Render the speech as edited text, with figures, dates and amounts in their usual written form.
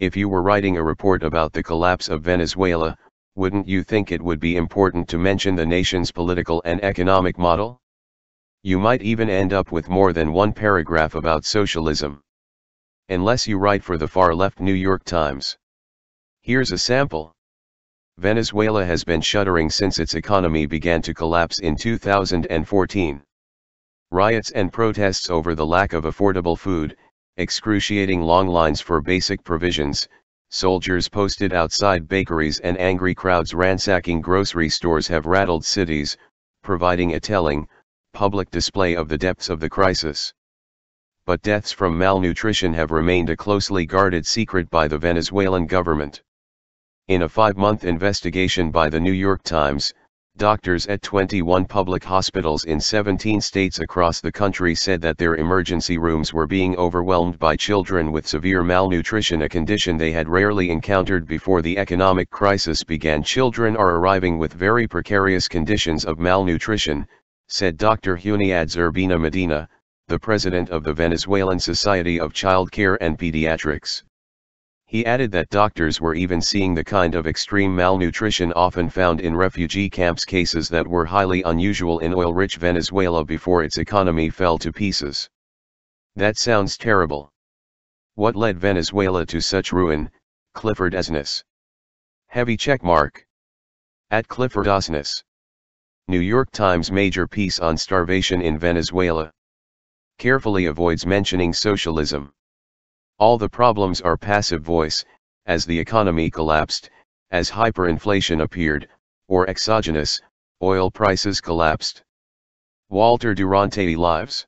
If you were writing a report about the collapse of Venezuela, wouldn't you think it would be important to mention the nation's political and economic model? You might even end up with more than one paragraph about socialism. Unless you write for the far-left New York Times. Here's a sample. Venezuela has been shuddering since its economy began to collapse in 2014. Riots and protests over the lack of affordable food, excruciating long lines for basic provisions, soldiers posted outside bakeries and angry crowds ransacking grocery stores have rattled cities, providing a telling, public display of the depths of the crisis. But deaths from malnutrition have remained a closely guarded secret by the Venezuelan government. In a 5-month investigation by the New York Times, doctors at 21 public hospitals in 17 states across the country said that their emergency rooms were being overwhelmed by children with severe malnutrition, a condition they had rarely encountered before the economic crisis began. Children are arriving with very precarious conditions of malnutrition, said Dr. Juniad Zerbina Medina, the president of the Venezuelan Society of Child Care and Pediatrics. He added that doctors were even seeing the kind of extreme malnutrition often found in refugee camps, cases that were highly unusual in oil-rich Venezuela before its economy fell to pieces. That sounds terrible. What led Venezuela to such ruin? Clifford Asness. Heavy checkmark. At Clifford Asness. New York Times major piece on starvation in Venezuela. Carefully avoids mentioning socialism. All the problems are passive voice, as the economy collapsed, as hyperinflation appeared, or exogenous, oil prices collapsed. Walter Durante Lives.